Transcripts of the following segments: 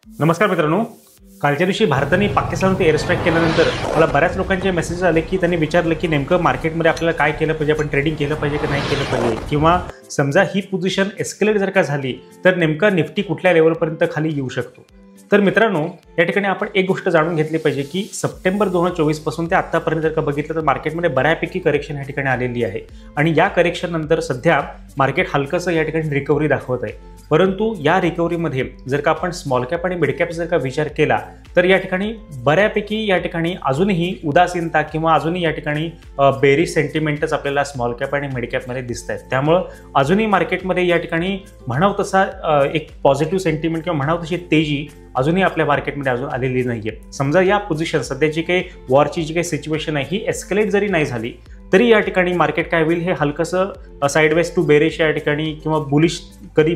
नमस्कार मित्रांनो, कालच्या दिवशी भारताने पाकिस्तानवरती एअर स्ट्राईक केल्यानंतर मला बऱ्याच लोकांचे मेसेज आले की त्यांनी विचारलं की नेमकं मार्केटमध्ये आपल्याला काय केलं पाहिजे, आपण ट्रेडिंग केलं पाहिजे की नाही केलं पाहिजे, किंवा समजा ही पोझिशन एस्केलेट जर का झाली तर नेमका निफ्टी कुठल्या लेवलपर्यंत खाली येऊ शकतो। तर मित्रांनो, या ठिकाणी आपण एक गोष्ट जाणून घेतली पाहिजे की सप्टेंबर 2024 पासून ते आतापर्यंत जर का बघितलं तर मार्केटमध्ये बऱ्यापैकी करेक्शन या ठिकाणी आलेली आहे आणि या करेक्शन नंतर सध्या मार्केट हलकंसं या ठिकाणी रिकव्हरी दाखवत आहे। परंतु या रिकव्हरीमध्ये जर का आपण स्मॉल कॅप आणि मिड कॅप जर का विचार केला तर या ठिकाणी बऱ्यापैकी या ठिकाणी अजूनही उदासीनता किंवा अजूनही या ठिकाणी बेरिश सेंटिमेंटच आपल्याला स्मॉल कॅप आणि मिड कॅपमध्ये दिसत आहेत। त्यामुळं अजूनही मार्केटमध्ये या ठिकाणी म्हणावं तसा एक पॉझिटिव्ह सेंटिमेंट किंवा म्हणावं तशी तेजी अजूनही आपल्या मार्केटमध्ये अजून आलेली नाहीये। समजा या पोझिशन सध्याची काही वॉरची जी काही सिच्युएशन आहे ही एस्केलेट जरी नाही झाली तरी या ठिकाणी मार्केट काय होईल, हे हलकंसं साईडवेज टू बेरिश या ठिकाणी किंवा बुलिश कधी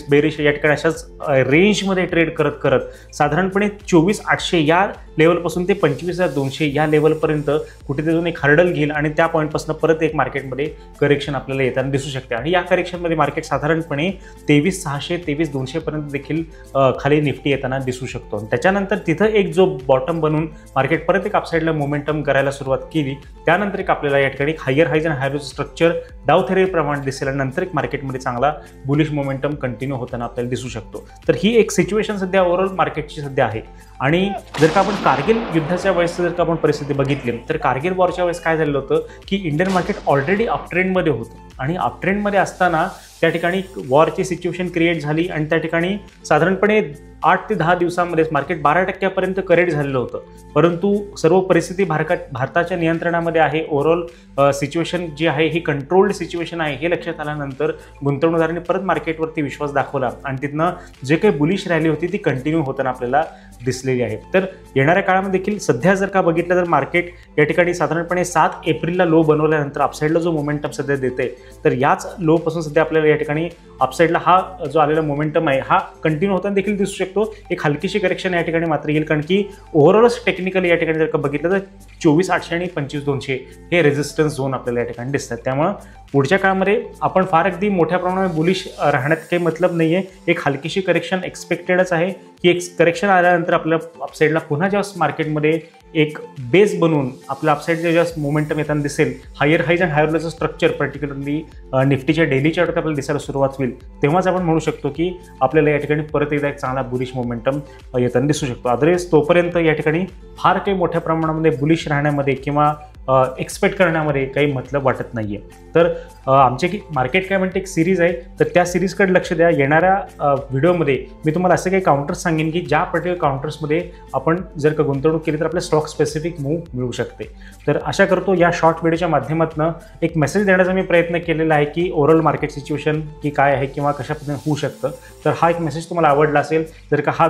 बेरिश या ठिकाणी अशाच रेंजमध्ये ट्रेड करत करत साधारणपणे 24,800 या लेवलपासून ते 25,200 या लेवलपर्यंत कुठेतरी अजून एक हर्डल घेईल आणि त्या पॉईंटपासून परत एक मार्केटमध्ये करेक्शन आपल्याला येताना दिसू शकते आणि या करेक्शनमध्ये मार्केट साधारणपणे 23,600 23,200 पर्यंत देखील खाली निफ्टी येताना दिसू शकतो। त्याच्यानंतर तिथं एक जो बॉटम बनून मार्केट परत एक अपसाईडला मोमेंटम करायला सुरुवात केली, त्यानंतर एक आपल्याला या ठिकाणी हायर हाईज आणि हायर स्ट्रक्चर डाव थेरी प्रमाणे दिसेल आणि नंतर एक मार्केटमध्ये चांगला बुलिश मोमेंटम कंटिन्यू होताना आपल्याला दिसू शकतो। तर ही एक सिच्युएशन सध्या ओव्हरऑल मार्केटची सध्या आहे। आणि जर का आपण कारगिल युद्धाच्या वेळेस जर का आपण परिस्थिती बघितली तर कारगिल वॉरच्या वेळेस काय झालं होतं की इंडियन मार्केट ऑलरेडी अपट्रेंडमध्ये होतं आणि अपट्रेंडमध्ये असताना त्या ठिकाणी वॉरची सिच्युएशन क्रिएट झाली आणि त्या ठिकाणी साधारणपणे 8 ते 10 दिवसांमध्येच मार्केट 12% करेक्ट झालेलं होतं। परंतु सर्व परिस्थिती भारताच्या नियंत्रणामध्ये आहे। ओव्हरऑल सिच्युएशन जी आहे ही कंट्रोल्ड सिच्युएशन आहे हे लक्षात आल्यानंतर गुंतवणूकदारांनी परत मार्केटवरती विश्वास दाखवला आणि तिथनं जे काही बुलिश रॅली होती ती कंटिन्यू होताना आपल्याला दिसलेली आहे। तर येणाऱ्या काळामध्ये देखील सध्या जर का बघितलं तर मार्केट या ठिकाणी साधारणपणे 7 एप्रिलला लो बनवल्यानंतर अपसाईडला जो मोमेंटम सध्या देते तर याच लो पासून सध्या आपल्याला या ठिकाणी अपसाईडला हा जो आलेला मोमेंटम आहे हा कंटिन्यू होताना देखील दिसू शकतो। एक हलकीशी करेक्शन या ठिकाणी मात्र येईल, कारण की ओव्हरऑलच टेक्निकली या ठिकाणी जर का बघितलं तर 24,800 आणि 25,200 हे रेजिस्टन्स झोन आपल्याला या ठिकाणी दिसतात। त्यामुळे पुढच्या काळामध्ये आपण फार अगदी मोठ्या प्रमाणात बुलिश राहण्यात काही मतलब नाहीये। एक हलकीशी करेक्शन एक्सपेक्टेडच आहे की एक करेक्शन आल्यानंतर आपल्या अपसाईडला पुन्हा जेव्हा मार्केटमध्ये एक बेस बनवून आपल्या अपसाईडचे जेव्हा मोमेंटम येताना दिसेल, हायर हाईज आणि हायर लोचं स्ट्रक्चर पर्टिक्युलरली निफ्टीच्या डेली चार्टवर आपल्याला दिसायला सुरुवात होईल, तेव्हाच आपण म्हणू शकतो की आपल्याला या ठिकाणी परत एकदा एक चांगला बुलिश मोमेंटम येताना दिसू शकतो। अदरवाईज तोपर्यंत या ठिकाणी फार काही मोठ्या प्रमाणामध्ये बुलिश राहण्यामध्ये किंवा एक्सपेक्ट करण्यामध्ये काही मतलब वाटत नाहीये। तर आमची मार्केट काय म्हणते एक सिरीज आहे, तर त्या सिरीजकडे लक्ष द्या। येणाऱ्या व्हिडिओमध्ये मी तुम्हाला असे काही काउंटर्स सांगेन की ज्या पर्टिक्युलर काउंटर्समध्ये आपण जर का गुंतवणूक केली तर आपल्या स्टॉक स्पेसिफिक मूव्ह मिळू शकते। तर आशा करतो या शॉर्ट व्हिडिओच्या माध्यमातून एक मेसेज देण्याचा मी प्रयत्न केलेला आहे की ओव्हरऑल मार्केट सिच्युएशन की काय आहे किंवा कशा पद्धतीने होऊ शकतं। तर हा एक मेसेज तुम्हाला आवडला असेल, जर का हा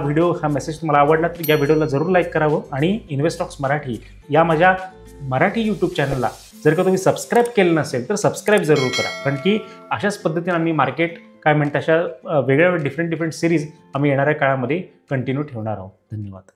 मेसेज तुम्हाला आवडला तर या व्हिडिओला जरूर लाईक करावं आणि इन्व्हेस्टॉक्स मराठी या माझ्या मराठी यूट्यूब चॅनलला जर का तुम्ही सबस्क्राईब केलं नसेल तर सबस्क्राईब जरूर करा, कारण की अशाच पद्धतीने आम्ही मार्केट काय म्हणतात अशा वेगळ्या डिफरंट सिरीज आम्ही येणाऱ्या काळामध्ये कंटिन्यू ठेवणार आहोत। धन्यवाद।